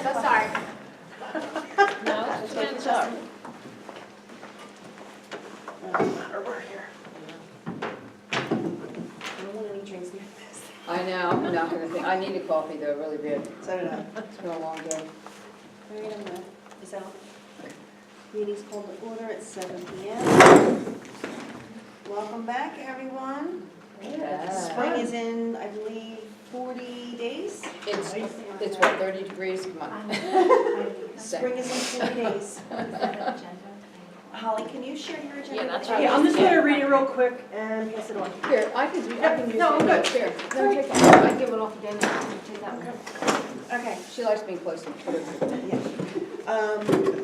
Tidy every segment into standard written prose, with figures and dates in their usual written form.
So sorry. No, it's good job. We're here. I don't want any drinks near this. I know, I'm not gonna think, I need a coffee though, really bad. So I don't know. It's been a long day. All right, I'm gonna, is that all? Meeting's called to order at 7 p.m. Welcome back, everyone. Spring is in, I believe, 40 days. It's what, 30 degrees? Come on. Spring is in 40 days. Holly, can you share your agenda? Yeah, that's with us? right. Yeah, I'm just gonna read it real quick and pass it on. Here, I can use No, I'm that. good. Here, no, take that. I can give it off again. Take that one. Okay. She likes being close to me. Yeah.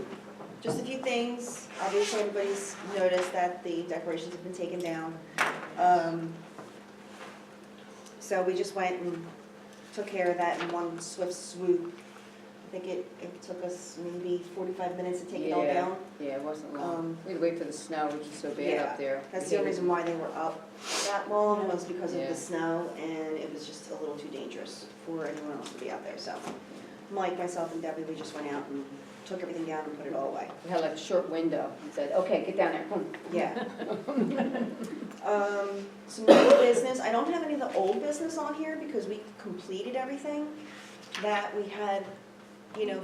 Just a few things. Obviously, everybody's noticed that the decorations have been taken down. So we just went and took care of that in one swift swoop. I think it took us maybe 45 minutes to take it all down. Yeah, it wasn't long. We had to wait for the snow, which is so bad Yeah, up there. That's the only reason why they were up that long, was because of Yeah. the snow, and it was just a little too dangerous for anyone else to be out there. So Mike, myself, and Debbie, we just went out and took everything down and put it all away. We had like a short window. He said, okay, get down there. Boom. Yeah. Some new business. I don't have any of the old business on here because we completed everything that we had,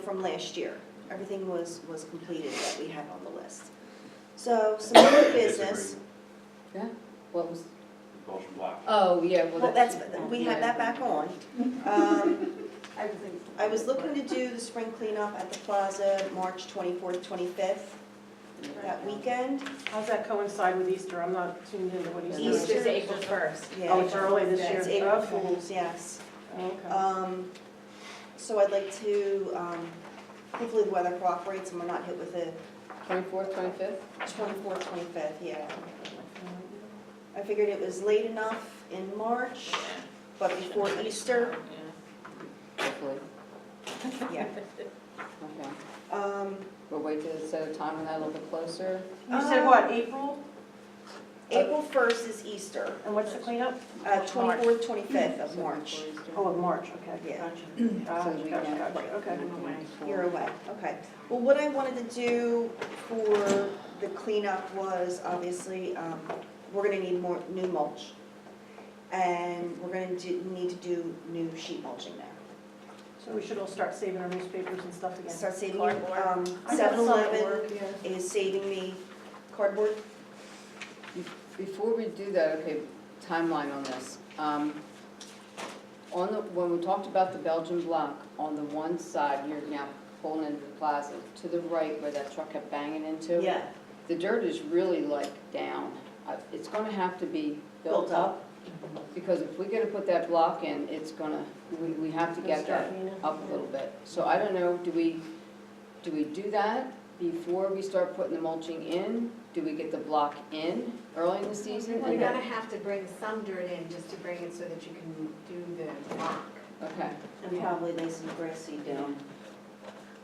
from last year. Everything was completed that we had on the list. So some new business. Yeah, what was, Belgian black. oh, yeah, Well, we have that back on. I was looking to do the spring cleanup at the plaza, March 24th, 25th, that weekend. How's that coincide with Easter? I'm not tuned into what Easter is. Easter. It's April 1st. Yeah. Oh, it's early this year. It's April Okay. Fools, yes. Okay. So I'd like to, hopefully the weather cooperates and we're not hit with a 24th, 25th? 24th, 25th, yeah. I figured it was late enough in March, but before Easter, Hopefully. yeah. Okay. We'll wait to set a time on that a little bit closer. You said what, April? April 1st is Easter, And what's the cleanup? 24th, 25th of March. Oh, of March, okay. Yeah. Gotcha. we Gotcha, can- gotcha, okay. You're away, okay. Well, what I wanted to do for the cleanup was, obviously, we're gonna need more new mulch. And we're gonna need to do new sheet mulching there. So we should all start saving our newspapers and stuff again. Start saving, Cardboard. I got some at 7-Eleven work, yeah. is saving me cardboard. Before we do that, okay, timeline on this. When we talked about the Belgian block, on the one side, you're now pulling into the plaza, to the right where that truck kept banging into. Yeah. The dirt is really like down. It's gonna have to be built up, because if we gotta put that block in, it's gonna, we have to get that up a little bit. So I don't know, do we do that before we start putting the mulching in? Do we get the block in early in the season? You're and gonna then- have to bring some dirt in just to bring it so that you can do the block. Okay, And probably lay some grass seed down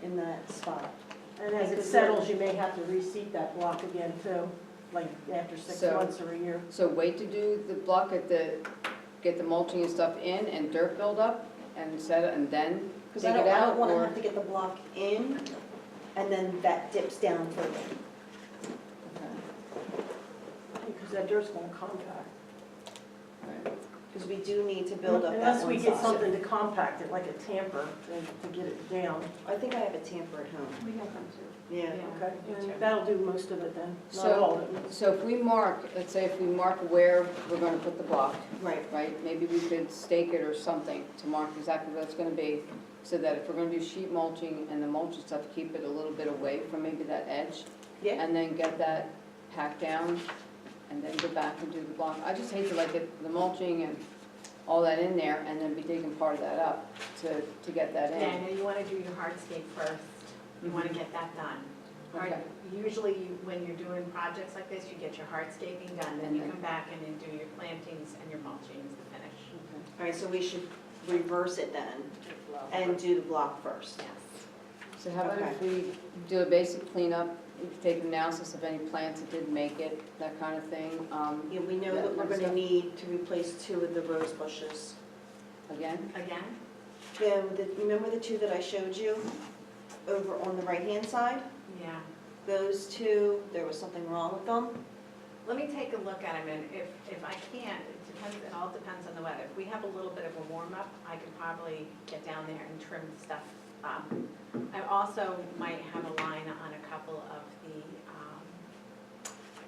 in that spot. And as it settles, you may have to reseat that block again too, like after 6 So- months or a year. so wait to do the block get the mulching and stuff in and dirt build up and set it and then Because dig I it don't out, want to or? have to get the block in, and then that dips down further. Okay, Because that dirt's gonna compact. right. Because we do need to build up that Unless we one get side. something to compact it, like a tamper, to get it down. I think I have a tamper at home. We have them too. Yeah. Okay, and that'll do most of it then, not So- all of it. So if we mark, let's say if we mark where we're gonna put the block, Right. right? Maybe we could stake it or something to mark exactly what it's gonna be, so that if we're gonna do sheet mulching and the mulch and stuff, keep it a little bit away from maybe that edge, Yeah. and then get that packed down, and then go back and do the block. I just hate to like get the mulching and all that in there, and then be digging part of that up to get that in. Daniel, you wanna do your hardscape first. You wanna get that done. Okay. Usually, when you're doing projects like this, you get your hardscaping done, then you come back and then do your plantings and your mulching is the finish. All right, so we should reverse it then and do the block first. Yes. So how about if Okay. we do a basic cleanup, take an analysis of any plants that didn't make it, that kind of thing, Yeah, we know that we're going to need to replace 2 of the rose bushes. again? Again? Remember the two that I showed you over on the right-hand side? Yeah. Those two, there was something wrong with them. Let me take a look at them, and if I can't, it all depends on the weather. If we have a little bit of a warm-up, I could probably get down there and trim stuff up. I also might have a line on a couple of the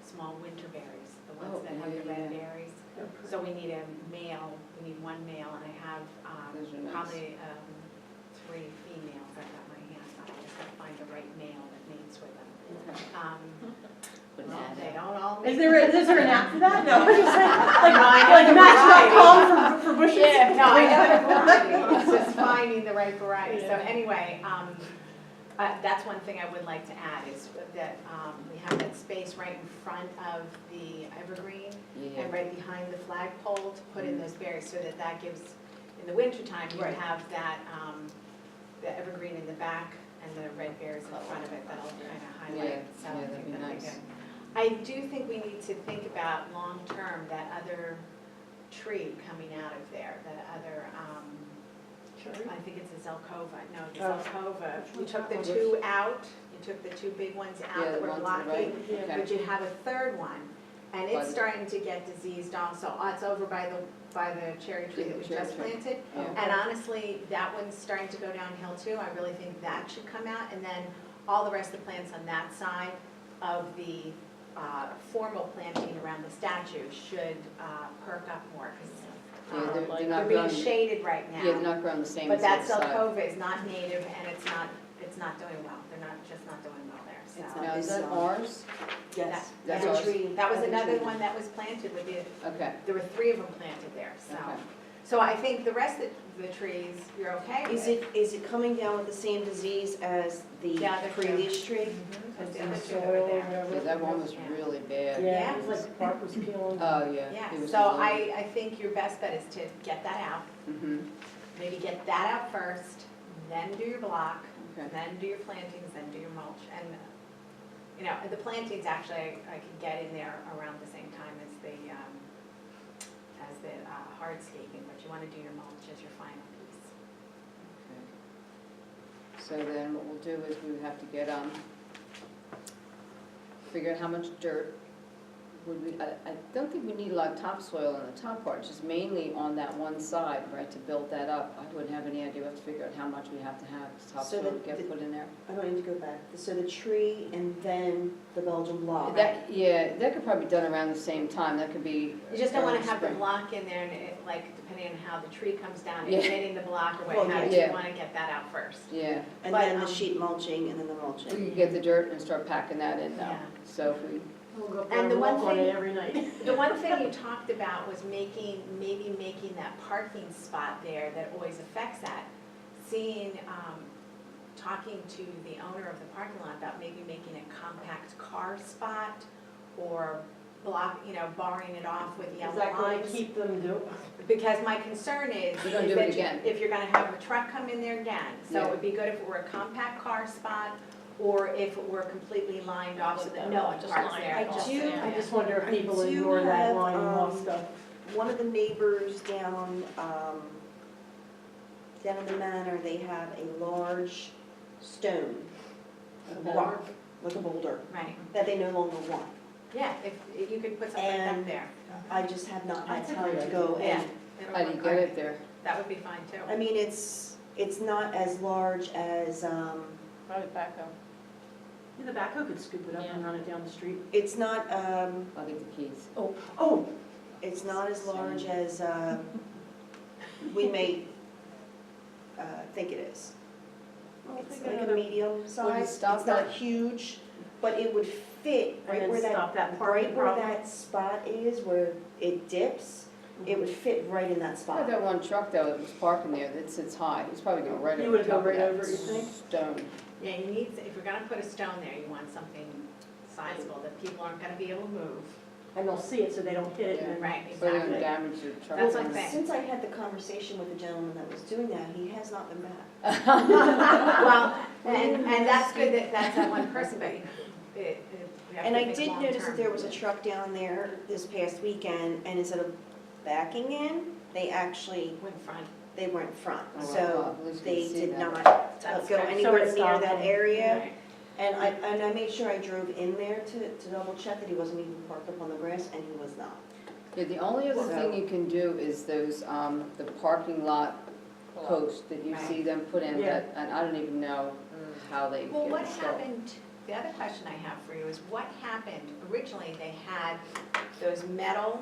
small winter berries, the ones that have the red berries. So we need a male, we need one male, and I have Those are nice. probably 3 females I've got my hands on. I just gotta find the right male that mates with them. Well, they don't all Is mate. there an app for that? No, I'm just saying, No, I know like the Match.com for bushes? Yeah, no, I know the variety, it's just finding the right variety. So anyway, that's one thing I would like to add is that we have that space right in front of the evergreen and right behind the flagpole to put in those berries so that that gives, in the wintertime, you Right. have that, the evergreen in the back and the red berries in front of it that'll kind of highlight. So I that'd think be that'd be nice. good. I do think we need to think about long-term, that other tree coming out of there, that other, I think it's a Zelkova, no, the Oh. Zelkova. Which You one's took that the one? 2 out, you took the 2 big ones out Yeah, that the were ones to the right. blocking, Yeah. but you have a third one, and By it's the- starting to get diseased also. It's over by the cherry tree Yeah, that we cherry just tree. planted. Yeah. And honestly, that one's starting to go downhill too. I really think that should come out, and then all the rest of the plants on that side of the formal planting around the statue should perk up more, Yeah, because they're they're not being growing, shaded right now. yeah, they're not growing the same But as that the other side. Zelkova is not native, and it's not doing well. They're just not doing well there, It's so. not. Now, is that ours? Yes. That's Every ours. tree- That was every another tree. one that was planted with the, Okay, there were 3 of them planted there, so. okay. So I think the rest of the trees, you're okay with. Is it coming down with the same disease as the The other two. previous tree? Mhm, 'cause the And other two that soil were or there. whatever. Yeah, that one was Yeah. really bad. Yeah, it was like bark was peeling. Oh, yeah. Yeah, it was so really- I think your best bet is to get that out. Mhm, Maybe get that out first, then do your block, okay. then do your plantings, then do your mulch. And, you know, the plantings actually, I could get in there around the same time as the hardscaping, but you want to do your mulch as your final piece. Okay. So then what we'll do is we would have to get, figure out how much dirt would we, I don't think we need a lot of topsoil on the top part, just mainly on that one side, right, to build that up. I wouldn't have any idea, we have to figure out how much we have to have topsoil to get put in there. I don't need to go back. So the tree and then the Belgian block. That, yeah, that could probably be done around the same time, that could be. You just don't want early to have the spring. block in there and it, like, depending on how the tree comes down, Yeah. it's hitting the block or Well, what have you, yeah. you want to get that out first. Yeah, And But, then the sheet mulching and then the we mulching. could get the dirt and start packing that in now. Yeah. So if we, We'll go up And there the and one walk on thing- it every night. The one thing you talked about was maybe making that parking spot there that always affects that. Seeing, talking to the owner of the parking lot about maybe making a compact car spot or barring it off with Is yellow that going to lines. keep them Because my concern is We're gonna do it that again. if you're gonna have a truck come in there again, so Yeah. it would be good if it were a compact car spot or if it were completely lined off so that no one Just parks line there. it I off. do- I just wonder if I people do ignore that have, line and off stuff. One of the neighbors down in the manor, they have a large stone, a rock, like a boulder, Right, that they no longer want. yeah, if you could put something up And there. I just have not had That's a time great to go Yeah. and, it'll how do you work get great. it there? That would be fine too. I mean, it's not as large as, Probably backhoe. Yeah, the backhoe could scoop it up and Yeah. run it down the street. it's not, I'll get the keys. Oh, it's not as large as, we may, think it is. It's like a medium size, stop it's not that? huge, but it would fit and right then where stop that right parking where problem. that spot is, where it dips, it would fit right in that I had spot. that one truck though that was parking there that sits high, it's probably going right You over would the go top of right that over it, you think? stone. Yeah, you need, if you're gonna put a stone there, you want something sizable that people aren't gonna be able to move. And they'll see it so they don't hit it. and then- Right, But they're exactly. gonna damage your truck. That's Well, what I'm saying. since I had the conversation with the gentleman that was doing that, he has not been back. Well, and that's good that that's that one person, but we have And to I think did notice that long-term. there was a truck down there this past weekend, and instead of backing in, they actually Went front. they were in front, Oh, wow. so At least we they can see did that. not That's go good. anywhere So it's near not that them. area. Right. And I made sure I drove in there to double check that he wasn't even parked up on the grass, and he was not. Yeah, the only other So- thing you can do is those, the parking lot posts that you see them put in, Yeah. that, and I don't even know how they Well, get what installed. happened, the other question I have for you is what happened, originally they had those metal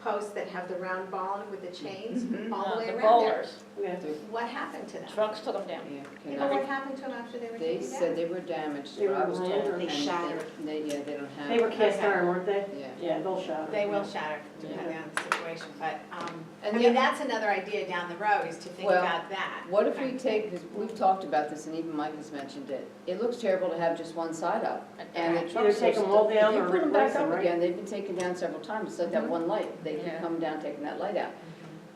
posts that have the round ball with the chains Mhm. all the way The around there. bowlers, Yeah. What happened to them? trucks took them down. Yeah, You know cannot- what happened to them after they were They taken said down? they were damaged, They what I were was told. land or they and shattered. yeah, they don't have. They were cast Okay. iron, weren't they? Yeah. Yeah, they'll shatter. They will shatter depending on the situation, but, I And mean, the- that's another idea down the road is to think Well, about that. What if we take, because we've talked about this, and even Mike has mentioned it, it looks terrible to have just one side up. And the Right. trucks Either take are them all down if or you put them replace back them, up right? again, they've been taken down several times, it's like that Mhm. one light, they Yeah. can come down taking that light out.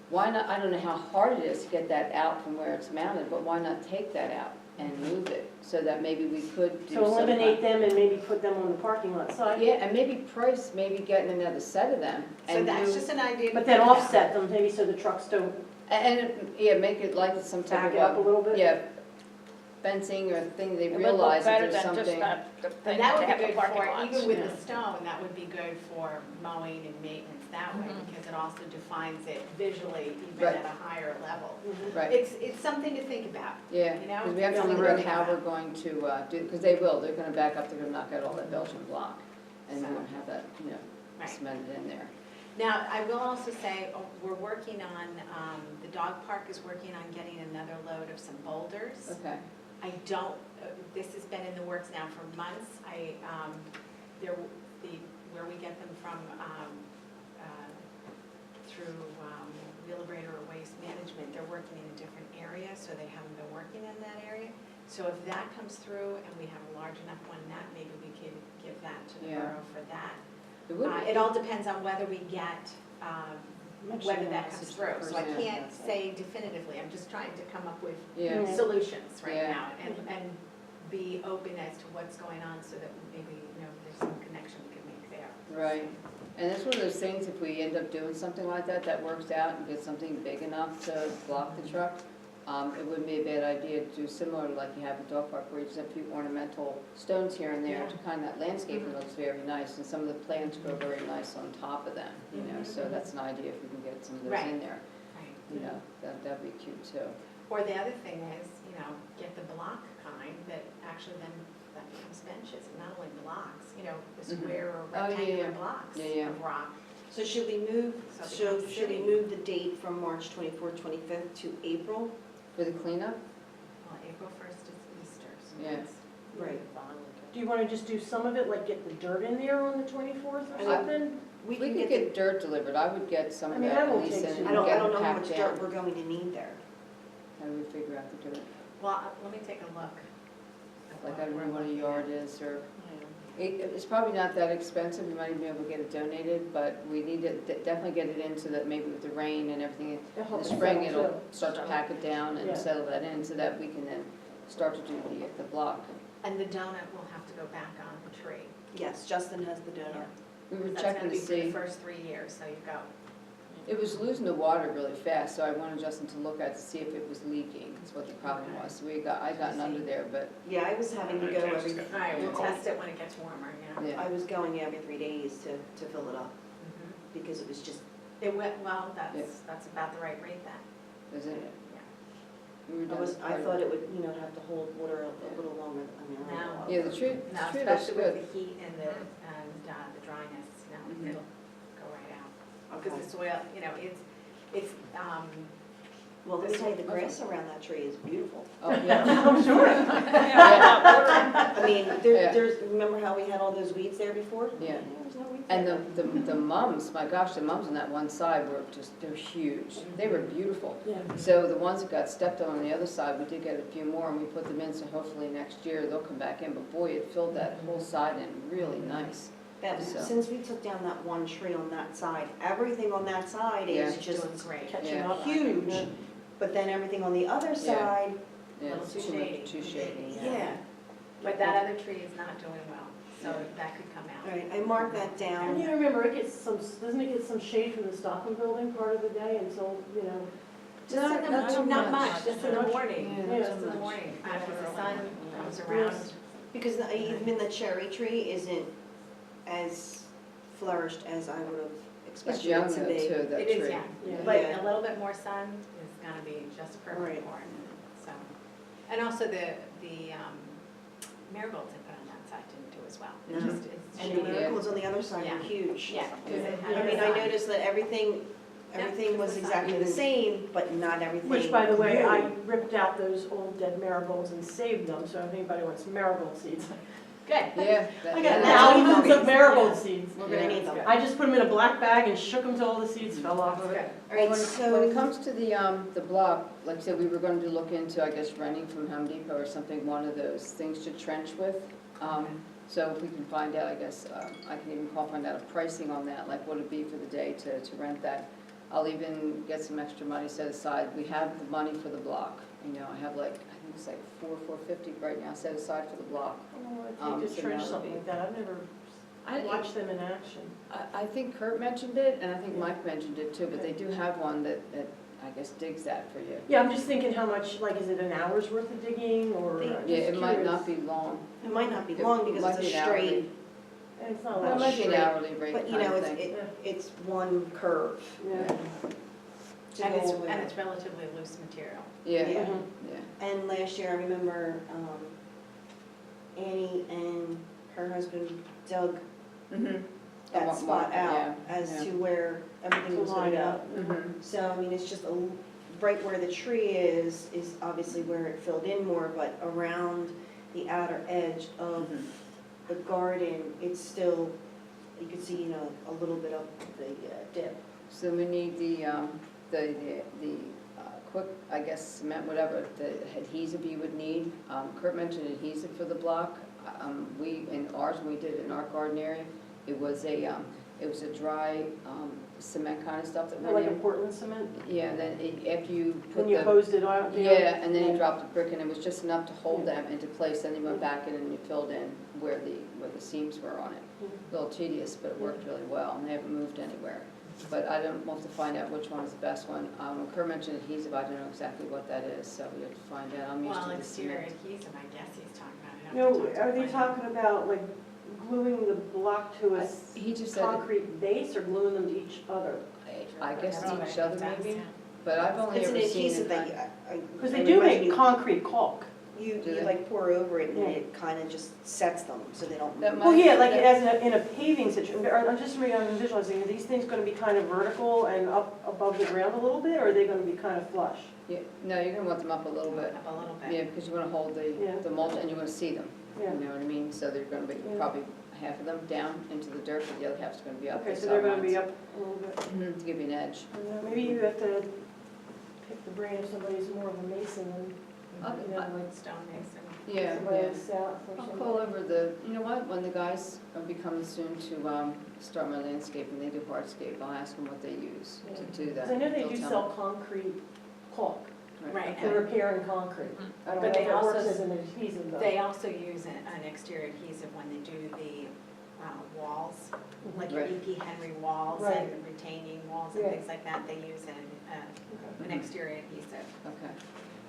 Why not, I don't know how hard it is to get that out from where it's mounted, but why not take that out and move it, so that maybe we could do So some eliminate kind- them and maybe put them on the parking lot side. Yeah, and maybe price, maybe getting another set of them, So and that's do, just an idea to But then think about. offset them, maybe so the trucks don't yeah, make it like some type back of it up a little bit. yeah, fencing or thing, they It would look realize that better there's than just something. that, the thing And that to would have be the good parking for, lots. even with yeah. the stone, that would be good for mowing and maintenance that way, Mhm. because it also defines it visually, even Right. at a higher level. Mhm. Right. It's something to think about. Yeah, You know, because we have to something figure to out think how about. we're going to do, because they will, they're gonna back up, they're gonna knock out all that Belgian block, and we So- won't have that, Right. cemented in there. Now, I will also say, we're working on, the dog park is working on getting another load of some boulders. Okay, I don't, this has been in the works now for months. Where we get them from, through Wheelabrator or Waste Management, they're working in a different area, so they haven't been working in that area. So if that comes through and we have a large enough one, that maybe we could give that to the Yeah. borough for that. it would be, It all depends on whether we get, whether that comes message through. So I person. can't say definitively, I'm just trying to come up with yeah, Yeah. solutions right Yeah. now and be open as to what's going on so that maybe, there's some connection we can make there. right. And it's one of those things, if we end up doing something like that, that works out and get something big enough to block the truck, it wouldn't be a bad idea to do similar like you have at dog park, where you just have a few ornamental stones here and there Yeah. to kind of, that landscaping looks very nice, and some of the plants grow very nice on top of them, Mhm. so that's an idea if we can get some of those Right. in there, Right. that'd be cute too. Or the other thing is, get the block kind that actually then that becomes benches, and not only blocks, the Mhm. square or Oh, yeah, rectangular yeah. blocks Yeah, yeah. of rock. So should we move, So it should becomes should we city. move the date from March 24th, 25th to April? For the cleanup? Well, April 1st is Easter, so Yeah. that's. Right. Do you want to just do some of it, like get the dirt in there on the 24th or I- something? We can could the- get dirt delivered, I would get some I of mean, that that at won't least take in too and I don't get know it how packed much dirt down. we're going to need there. How do we figure out the dirt? Well, let me take a look. Like, I don't know what a yard is, or, it's probably not that expensive, we might even be able to get it donated, but we need to definitely get it into that, maybe with the rain and everything, in It'll the help spring, settle, it'll too. start to pack it down Yeah. and settle that in, so that we can then start to do the block. And the donut will have to go back on the tree. Yes, Justin has the donut. We were That's checking gonna to be for the see, first 3 years, so you go. it was losing the water really fast, so I wanted Justin to look at to see if it was leaking, is what the problem Okay. was. So I gotten under there, but, Yeah, I was having to go every, All right, we'll test it when it gets warmer, yeah. I was going every 3 days to fill it up Mhm. because it was just, It went, well, Yeah. that's about the right rate then. Is it? Yeah. We were I done was, with I part of thought it. it would, have to hold water a little longer, I mean, I don't know. Yeah, the tree Now, looks especially good. with the heat and the dryness, Mhm. it'll go right out. Because Okay. the soil, it's, Well, let me tell you, the grass around that tree is beautiful. Oh, yeah. I'm sure. I mean, Yeah. there's, remember how we had all those weeds there before? Yeah. There's no weeds And there. the mums, my gosh, the mums on that one side were just, they're huge. They were beautiful. Yeah. So the ones that got stepped on the other side, we did get a few more and we put them in, so hopefully next year they'll come back in. But boy, it filled that whole side in really nice. That, So- since we took down that one tree on that side, everything on that side Yeah. is just doing great. Catching Yeah. up. huge. But then everything on the other side, Yeah, Little it's too too shady. much, too shady. yeah. But that other tree is not doing well, so Yeah. that could come All out. right, I marked that And down. you remember, doesn't it get some shade from the Stockman building part of the day until, Just in the, Not too not much. much, just in the morning, Yeah, just in the morning, because the sun comes around. Because even the cherry tree isn't as flourished as I would have It's expected young it to though, be. too, that It tree. is young, Yeah. but Yeah. a little bit more sun is gonna be just Right. perfect for it, so. And also the marigolds I put on that side didn't do as well. It No. just, it's And the shaded. miracles on the other side Yeah. are huge. Yeah, 'cause it had I mean, the I sun. noticed that everything Yeah, was it's the exactly sun. the same, but not everything. Which, by the way, grew. I ripped out those old dead marigolds and saved them, so if anybody wants marigold seeds. Good. Yeah. I got Yeah. thousands of marigold seeds. We're gonna Yeah. need them. I just put them in a black bag and shook them till all the seeds fell off of Good. it. All right, When so. it comes to the block, like I said, we were going to look into, I guess, renting from Home Depot or something, one of those things to trench with. So if we can find out, I guess, I can even find out a pricing on that, like what it'd be for the day to rent that. I'll even get some extra money set aside. We have the money for the block. You know, I have like, I think it's like $450 right now set aside for the block. Oh, I'd take So to trench that would something be- like that, I've never watched them in action. I think Kurt mentioned it, and I think Mike mentioned it too, but they do have one that I guess digs that for you. Yeah, I'm just thinking how much, like, is it an hour's worth of digging, or? They- I'm Yeah, just it might curious. not be long. It might not be It long because might it's be a an hourly. straight, And it's not Well, it that might be an straight. hourly rate but you kind know, of thing. it's one curve. Yeah. to And go over. it's relatively loose material. Yeah, Yeah. Mhm. yeah. And last year, I remember Annie and her husband dug Mhm. that Mark spot it, out yeah, as yeah. to where everything To was gonna line go. up. Mhm. So, I mean, it's just right where the tree is obviously where it filled in more, but around the outer edge of Mhm. the garden, it's still, you can see, you know, a little bit of the dip. So we need the quick, I guess, cement, whatever, the adhesive you would need. Kurt mentioned adhesive for the block. We, in ours, when we did it in our garden area, it was a dry cement kind of stuff that went Like a in. Portland cement, Yeah, and then after you put when you the, hosed it out? down? yeah, and then you Yeah. dropped the brick and it was just enough to hold Yeah. them into place. Then you went back in and you filled in where the seams were on it. A little tedious, but it worked really well, and they haven't moved anywhere. But I don't, we'll have to find out which one is the best one. When Kurt mentioned adhesive, I don't know exactly what that is, so we have to find out. I'm used Well, to the exterior cement. adhesive, I guess he's talking about. I'd You have to know, talk to are him they and find out. talking about like gluing the block to a He just said, concrete base or gluing them to each other? I guess That's to what each it other does, maybe, yeah. but I've only It's an ever seen adhesive it. that Because I they do would imagine make concrete caulk. You Do they? like pour over it and Yeah. it kind of just sets them so they don't. That move. Well, yeah, like Yeah. as in a paving situation, I'm just visualizing, are these things gonna be kind of vertical and up above the ground a little bit, or are they gonna be kind of flush? Yeah, no, you're gonna want them up a little bit. Up a little bit. Yeah, because you wanna hold Yeah. the mulch and you wanna see them. Yeah. You know what I mean? So they're gonna be Yeah. probably half of them down into the dirt, but the other half's gonna be up. Okay, the so they're gonna be sidelines. up a little bit. Mhm, to give you an edge. Maybe you have to pick the brain of somebody who's more of a mason than, you know, like Stone mason. Yeah, somebody yeah. in the south or I'll something. call over you know what, when the guys are coming soon to start my landscaping, they do hardscape, I'll ask them what they use to do that. Because I know they They'll do tell sell concrete caulk me. Right. for repairing concrete. I don't know But if they it works also- as an adhesive though. They also use an exterior adhesive when they do the walls, like your Right. EP Henry walls Right. and retaining walls and Yeah. things like that, they use an exterior adhesive. Okay.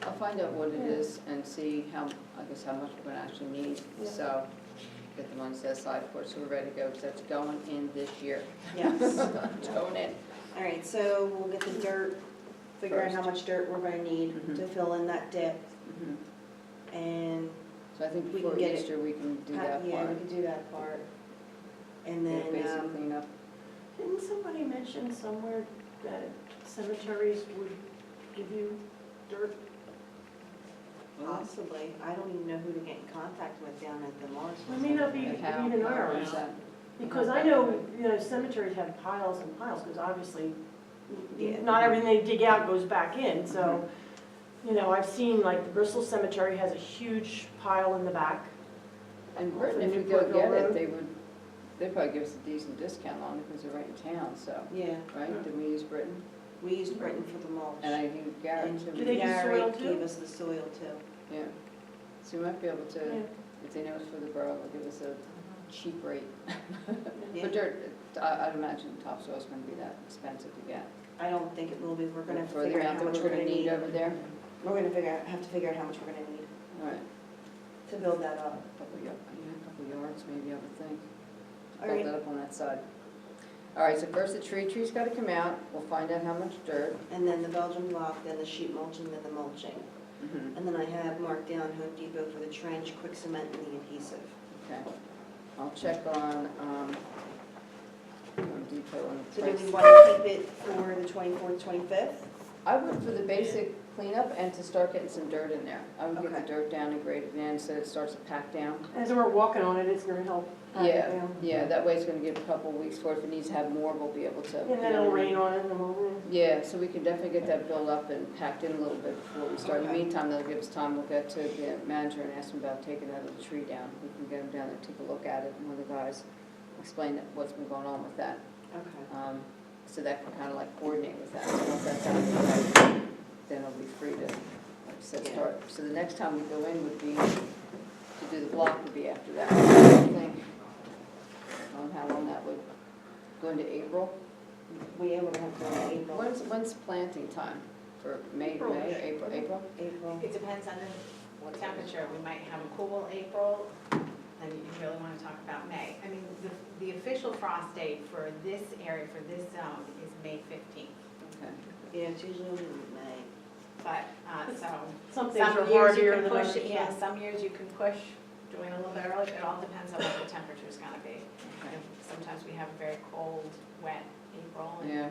I'll find out what it is and see how much we're gonna actually need, Yeah. so get the money set aside for it, so we're ready to go, because that's going in this year. Yes. It's going in. All right, so we'll get the dirt, figure out how much dirt we're gonna need Mhm. to fill in that dip, Mhm. and, So I think We before can get it- Easter, we can do that yeah, we part. can do that part. And Yeah, then, basic cleanup. Didn't somebody mention somewhere that cemeteries would give you dirt? possibly, I don't even know who to get in contact with down at the Morrisville. It may not be And how- even how ours. is that? Because I know, you know, cemeteries have piles and piles, because obviously, Yeah. not everything they dig out goes back in, so, you know, I've seen, like, the Bristol Cemetery has a huge pile in the back. And Off Britain, of if we go Newport get Hill it, Road. they'd probably give us a decent discount on it, because they're right in town, so, Yeah, right? Did we use Britain? we used Britain for the mulch. And I used Garrett And too. Do they do Gary soil too? gave us the soil too. Yeah. So we might be able to, Yeah. if they know it's for the borough, they'll give us a cheap rate. Yeah. But dirt, I'd imagine topsoil's gonna be that expensive to get. I don't think it will be, we're gonna have to For the figure out amount how that much we're we're gonna need over there? We're gonna have to figure out how much we're gonna need All right, to build that up. a couple yards maybe, I would think. All Build right, that up on that side. All right, so first the tree's gotta come out, we'll find out how much dirt. and then the Belgian block, then the sheet mulching, then the mulching. And then I have marked down Home Depot for the trench, quick cement, and the adhesive. Okay, I'll check on, Home Depot and So the do price. we want to keep it for the 24th, 25th? I would for the basic cleanup and to start getting some dirt in there. I would get the Okay. dirt down and grade it in so it starts to pack down. As we're walking on it, it's gonna help. pack it Yeah, down. yeah, that way it's gonna give a couple of weeks for it. If it needs to have more, we'll be able to. And then it'll rain on it in the moment. Yeah, so we can definitely get that built up and packed in a little bit before we start. In the Okay. meantime, that'll give us time, we'll get to the manager and ask him about taking that little tree down. We can get him down there, take a look at it, and one of the guys explain what's been going on with that. Okay. So that can kind of like coordinate with that. So once that's done, then it'll be free to, like I said, Yeah. start. So the next time we go in would be, to do the block would be after that, I think. On how long that would, go into April? We're gonna have to go in April. When's planting time? For May or April? April. It depends on the temperature. We might have a cool April, and you really want to talk about May. I mean, the official frost date for this area, for this zone, is May 15th. Okay. Yeah, it's usually in May. But, so, Some things some are years you hardier can than push others. it, yeah, some years you can push doing a little bit early. It all depends on what the temperature's gonna be. Okay. Sometimes we have a very cold, wet April, and Yeah.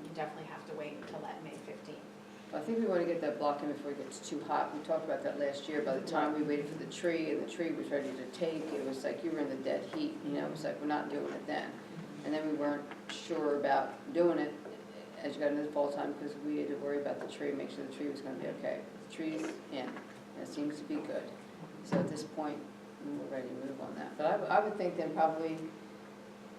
you definitely have to wait until that May 15th. I think we want to get that block in before it gets too hot. We talked about that last year. By the time we waited for the tree and the tree was ready to take, it was like you were in the dead heat, you know, it was like, we're not doing it then. And then we weren't sure about doing it as you got into the fall time because we had to worry about the tree, make sure the tree was going to be okay. The tree's in, and it seems to be good. So at this point, we're ready to move on that. But I would think then probably,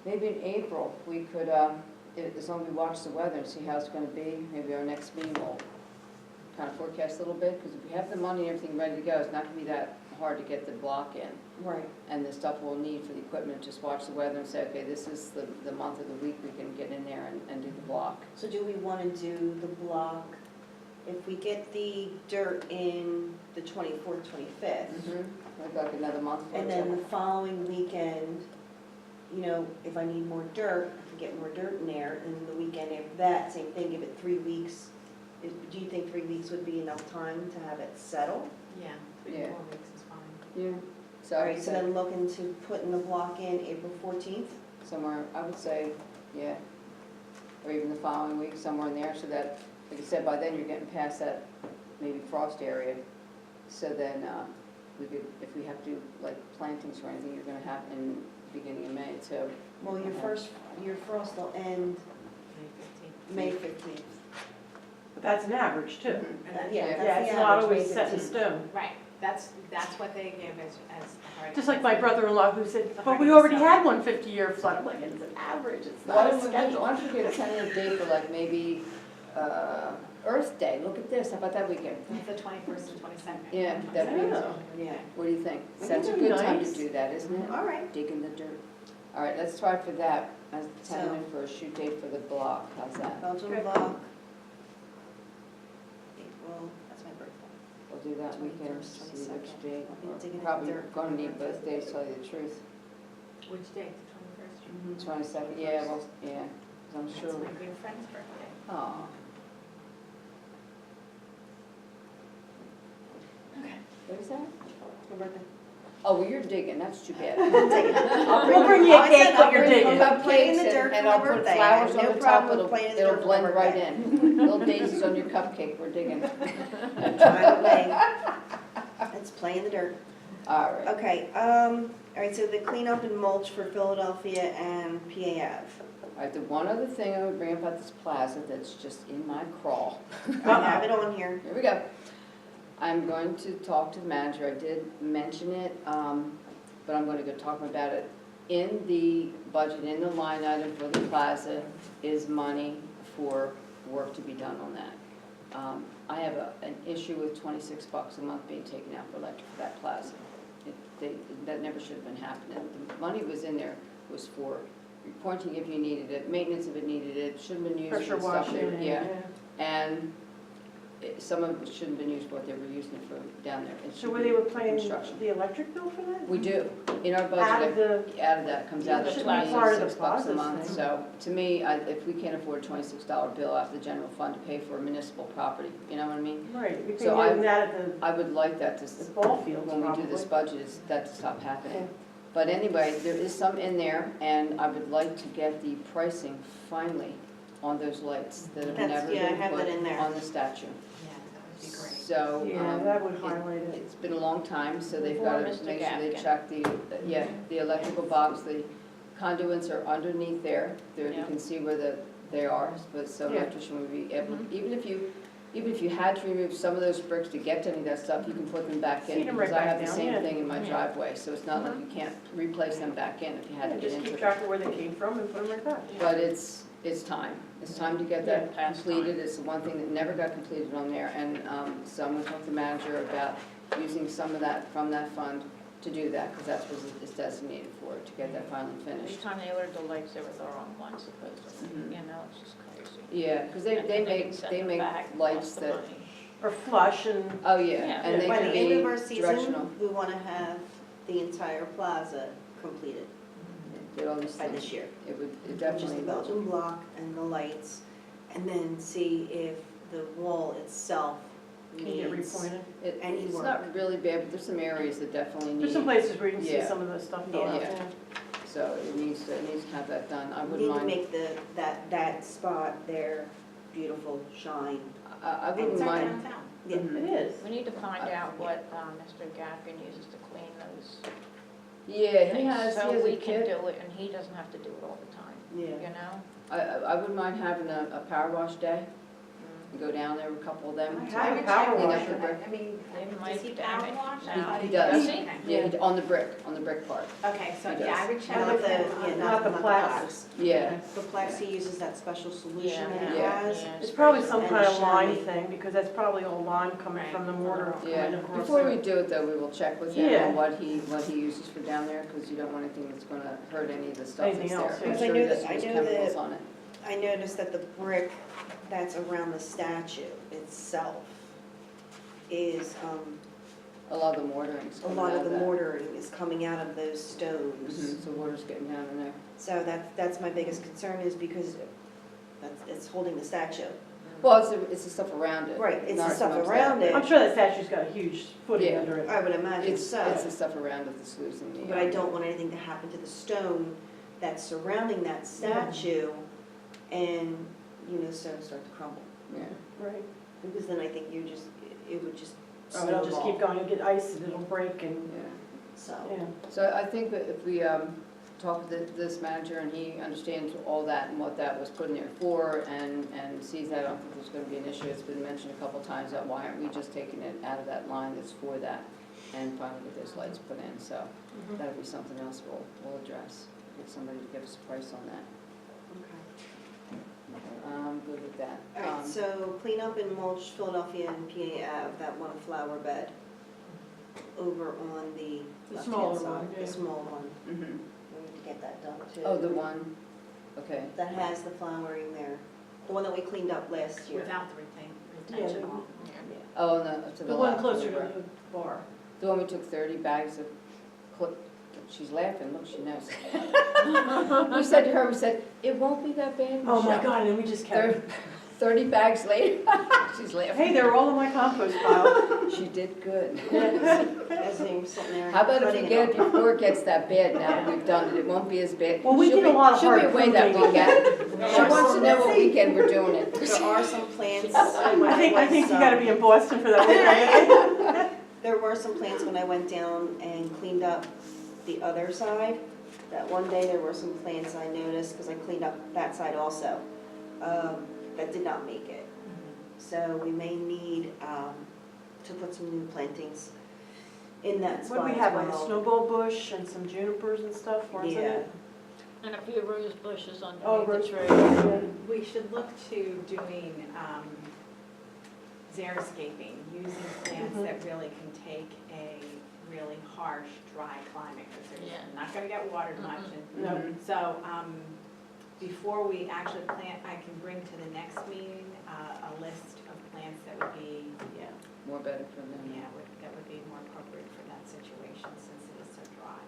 maybe in April, we could, as long as we watch the weather and see how it's going to be, maybe our next meeting will kind of forecast a little bit, because if we have the money and everything ready to go, it's not going to be that hard to get the block in. Right. And the stuff we'll need for the equipment, just watch the weather and say, okay, this is the month of the week we can get in there and do the block. So do we want to do the block, if we get the dirt in the 24th, 25th, Like another month for and then the following weekend, you know, if I need more dirt, I can get more dirt in there, and the weekend after that, same thing, give it 3 weeks. Do you think 3 weeks would be enough time to have it settle? Yeah, Yeah. 4 weeks is fine. Yeah, so All I right, would so say then look into putting the block in April 14th? somewhere, I would say, yeah, or even the following week, somewhere in there, so that, like I said, by then you're getting past that maybe frost area. So then, we could, if we have to do like plantings or anything, you're gonna have in the beginning of May, so. Well, your frost will end May 15th. May 15th. But that's an average too. And then- Yeah, Yeah, that's it's the not average, always May set in 15th. stone. Right, that's what they give as hard. Just like my brother-in-law who said, but we already had one 50-year flood. I'm like, it's an average, it's Why not a don't we schedule. get a tentative date for like maybe, Earth Day, look at this, how about that weekend? It's the 21st and 22nd. Yeah, that'd be- Yeah. Yeah. What do you think? Wouldn't That's a that be good time to nice? do that, isn't it? All right. Digging the dirt. All right, let's try for that, as So- tentative for a shoot date for the block, how's that? Belgian Good. block. April, that's my birthday. We'll do that weekend, 21st, see which 22nd. date. I'll be We're digging in Probably dirt. gonna need both days, to tell you the truth. Which date, the 21st? 22nd, yeah, well, yeah, 'cause I'm It's sure. my good friend's birthday. Aw. What is that? Her birthday. Oh, well, you're digging, that's too bad. We'll bring you a cake, but you're digging. I'll play in the dirt And for I'll my put birthday. I flowers have no on the top, problem with playing in the it'll dirt for my blend right birthday. in. Little daisies on your cupcake, we're digging. Try to play. Let's play in the dirt. All right. Okay, all right, so the cleanup and mulch for Philadelphia and PAF. All right, the one other thing I would bring up about this plaza that's just in my crawl. I have it on here. Here we go. I'm going to talk to the manager. I did mention it, but I'm going to go talk about it. In the budget, in the line item for the plaza is money for work to be done on that. I have an issue with $26 a month being taken out for electric for that plaza. That never should have been happening. The money was in there was for pointing if you needed it, maintenance if it needed it, shouldn't have been used Pressure for stuff. washing. Yeah, and some of it shouldn't have been used for what they were using it for down there. It So should were be they were for paying construction. the electric bill for that? We do, in our Out of budget, the, out of that, comes out It of should be part of the $26 a plaza month. thing. So to me, if we can't afford a $26 bill out of the general fund to pay for municipal property, you know what I mean? right, we So paid that at I would like that to, the ball fields when we do this probably. budget, is that to stop happening. Yeah. But anyway, there is some in there, and I would like to get the pricing finally on those lights that have That's- never yeah, I been have put that in there. on the statue. Yeah, that would be great. So, Yeah, that would highlight it. it's been a long time, so they've Before got to Mr. make sure they Gafkin. check the electrical box, the conduits are underneath there. There, you Yeah. can see where they are, but so Yeah. electrician would be able, Mhm. even if you had to remove some of those bricks to get to any of that stuff, you can put them back in. Feed them right Because I have back the down, same yeah. thing in my Yeah. driveway, so it's not like you can't replace them back in if you had to And get just into keep it. track of where they came from and put them right back. But it's time. It's time to get that Yeah, past completed. It's the one thing that never got completed on there. And so I'm going to talk to the manager about using some of that from that fund to do that, because that's what it's designated for, to get that finally Every finished. time they ordered the lights, they were the wrong ones supposedly, Mhm. you know, it's just crazy. Yeah, because they And they make, can send they them make back, lights cost the that, money. Or flush and, oh yeah, Yeah. and they By can the end of our be directional. season, we want to have the entire plaza completed Get all these by things. this year. It would, it Which is definitely the would. Belgian block and the lights, and then see if the wall itself can you get needs. repointed? It's work. not really bad, but there's some areas that definitely There's some need, places where you can see Yeah. some of the stuff Yeah. going up, Yeah. yeah. so it needs to have that done. I We wouldn't need to mind, make that spot there beautiful, shine. I And wouldn't it's our mind. downtown. Yeah. Mhm. It is. We need to find out what Mr. Gafkin uses to clean those Yeah, he things, has so a we can kit. do it, and he doesn't have to do it all the time, Yeah. you know? I wouldn't mind having a power wash day, Mm. and go down there with a couple of them. I to- have I a would power check with washer. him. I mean, They does might he power damage wash? now. He does. Does he? Okay. Yeah, on the brick part. Okay, so He yeah, does. I would check Not with the, him yeah, on not the not the plaques. plaques. Yeah, The plaques, he uses that special solution that he Yeah. has. It's probably some And kind of lime shiny. thing, because that's probably all lime coming Right. from the mortar yeah. coming across Before we there. do it though, we will check with him Yeah. on what he uses for down there, because you don't want anything that's gonna hurt any of the stuff that's Anything there. else, I'm yeah. sure I he know doesn't that- I use know chemicals that- on it. I noticed that the brick that's around the statue itself is, A lot of the mortaring's a coming lot out of the that. mortaring is coming out of those stones. Mhm, so water's getting down in there. So that's my biggest concern, is because it's holding the statue. Well, it's the stuff around it. Right, it's not the so stuff much around that. it. I'm sure that statue's got a huge footing Yeah. under it. I would imagine It's so. the stuff around it that's losing the. But I don't want anything to happen to the stone that's surrounding that statue and, so start to crumble. Yeah. Right. Because then I think it would just Oh, it'll just keep snowball. going, you'll get ice and it'll break and, Yeah. So, yeah. So I think that if we talk with this manager and he understands all that and what that was put in there for and sees that, I don't think there's going to be an issue. It's been mentioned a couple of times that why aren't we just taking it out of that line that's for that and finally get those lights put in. So Mhm. that'll be something else we'll address. Get somebody to give us a price on that. I'm good with that. all right, so clean up and mulch Philadelphia and PA Ave, that one flower bed over on the The left-hand smaller side, one, yeah. the small one. Mhm. We need to get that done too. Oh, the one, okay. That has the flowering there, the one that we cleaned up last year. Without the retention Yeah. wall. Oh, no, to the The one left. closer to the bar. The one we took 30 bags of, she's laughing, look, she knows. We said to her, we said, it won't be that bad, Oh my Michelle." God, and then we just kept, 30 bags later, she's hey, laughing. they're all in my compost pile. She did good. As they were sitting there. How about if cutting we it get it up. before it gets that bad now that we've done it? It won't be as bad. Well, we She'll did a be- lot of hard She'll be away that pruning. weekend. She wants to know what weekend we're doing it. There are some plants. I think you gotta be in Boston for that weekend. There were some plants when I went down and cleaned up the other side. That one day, there were some plants I noticed, because I cleaned up that side also, that did not make it. So we may need to put some new plantings in that spot What do we as have, like a well. snowball bush and some junipers and stuff, wasn't Yeah. it? And a few rose bushes Oh, underneath the rose- tree. yeah. We should look to doing xeriscaping, using plants Mhm. that really can take a really harsh, dry climate, because they're Yeah. not gonna get watered much. And No. so, before we actually plant, I can bring to the next meeting, a list of plants that would be, More better for them. that would be more appropriate for that situation since it is so dry.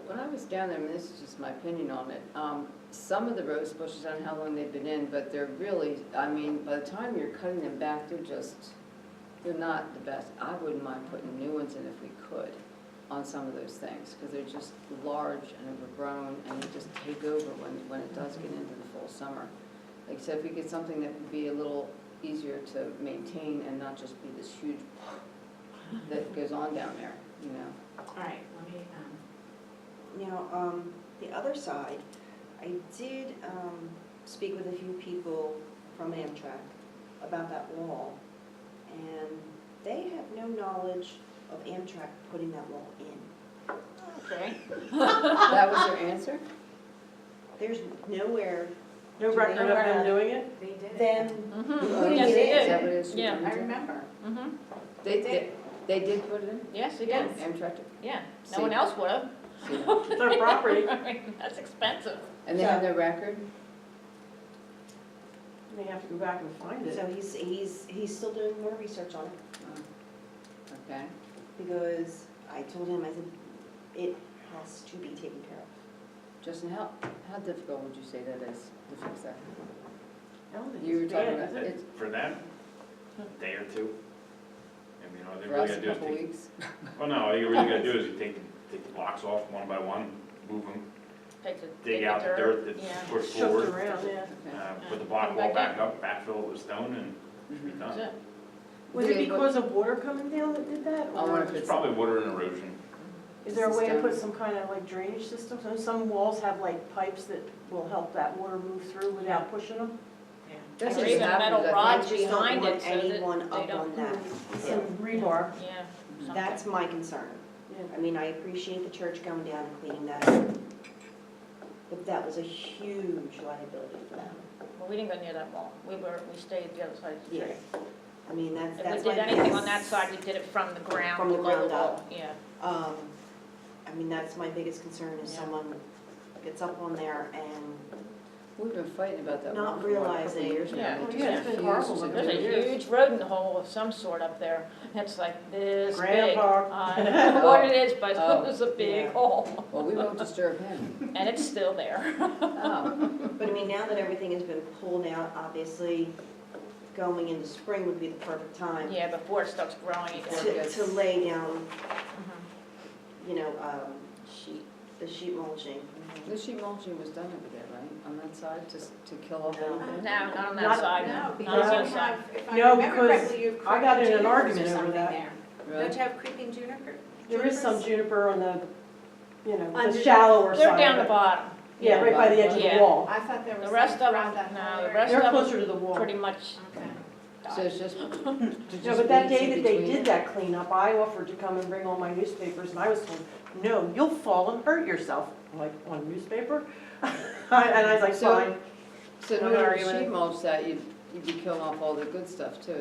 When I was down there, I mean, this is just my opinion on it, some of the rose bushes, I don't know how long they've been in, but they're really, I mean, by the time you're cutting them back, they're not the best. I wouldn't mind putting new ones in if we could on some of those things, because they're just large and overgrown, and they just take over when it does get into the full summer. Like I said, if we get something that would be a little easier to maintain and not just be this huge that goes on down there, you know? All right, let me, Now, the other side, I did speak with a few people from Amtrak about that wall, and they have no knowledge of Amtrak putting that wall in. Okay. That was your answer? There's nowhere, No Do record they of know them doing it? they did it. them Mm-hmm. putting Yes, it they in. Is that did. what it is? Yeah. I remember. Mm-hmm. They did put it in? Yes, they Yes. did. Amtrak did? Yeah, no See. one else would have. See? It's their property. I mean, that's expensive. And they have no record? They have to go back and find it. So he's still doing more research on it, Oh, okay. because I told him, I said, it has to be taken care of. Justin, how difficult would you say that is to fix that? I don't think You were it's talking bad, about, is it? it's For them, a day or two. And you know, they for really us gotta a do is couple take, weeks. well, no, all you really gotta do is you take the blocks off one by one, move them, dig out the dirt that's Yeah. pushed Shoved forward, around, yeah. Okay. put the block Come wall back back up, backfill it with stone, and it should be That's done. it. Was it because of water coming down that did that? I or wonder if It's probably water and erosion. Is there a way to System. put some kind of like drainage system? So some walls have like pipes that will help that water move through without pushing them? Yeah. That's Or just even happens, metal I think. I rods just don't behind want it so that anyone they up don't. on that. Some rebar. Yeah. something. That's my concern. Yeah. I mean, I appreciate the church going down and cleaning that up, but that was a huge liability for them. Well, we didn't go near that wall. We stayed the other side of the Yeah. tree. I mean, that's If my. we did anything on that side, we did it from the ground. From the below ground wall. up. Yeah. I mean, that's my biggest concern, is Yeah. someone gets up on there and, We've been fighting about that Not one for what, a couple realizing- of years now. Yeah. They Oh, just yeah, it's been refuse horrible to up do There's it. a huge rodent hole of some sort up there. It's like this big. Grandpa. I don't know what it is, but Oh. it was a big Yeah. hole. Well, we won't disturb him. And it's still there. Oh, but I mean, now that everything has been pulled out, obviously, going into spring would be the perfect time Yeah, before it starts growing again. to lay down, Mhm. you know, Sheet. the sheet mulching. the sheet mulching was done over there, right, on that side, to kill off No. anything? No, not on that Not- side. No, Not on because that you side. have, if I No, remember because correctly, you have I got in an creeping argument junipers or over something that. there. Really? Don't you have creeping juniper? There is some junipers? juniper on the, you know, Under- the shallower side. They're down the of it. bottom. Yeah, right by the edge of the Yeah. wall. I thought there was The rest some of around them, that no, whole the area. rest They're of them closer to the wall. pretty much Okay. So it's just. No, but that day that they did that cleanup, I offered to come and bring all my newspapers, and I was told, no, you'll fall and hurt yourself. I'm like, on a newspaper? And I was like, So- fine. So in I'm not order to arguing. sheet mulch that, you'd be killing off all the good stuff too.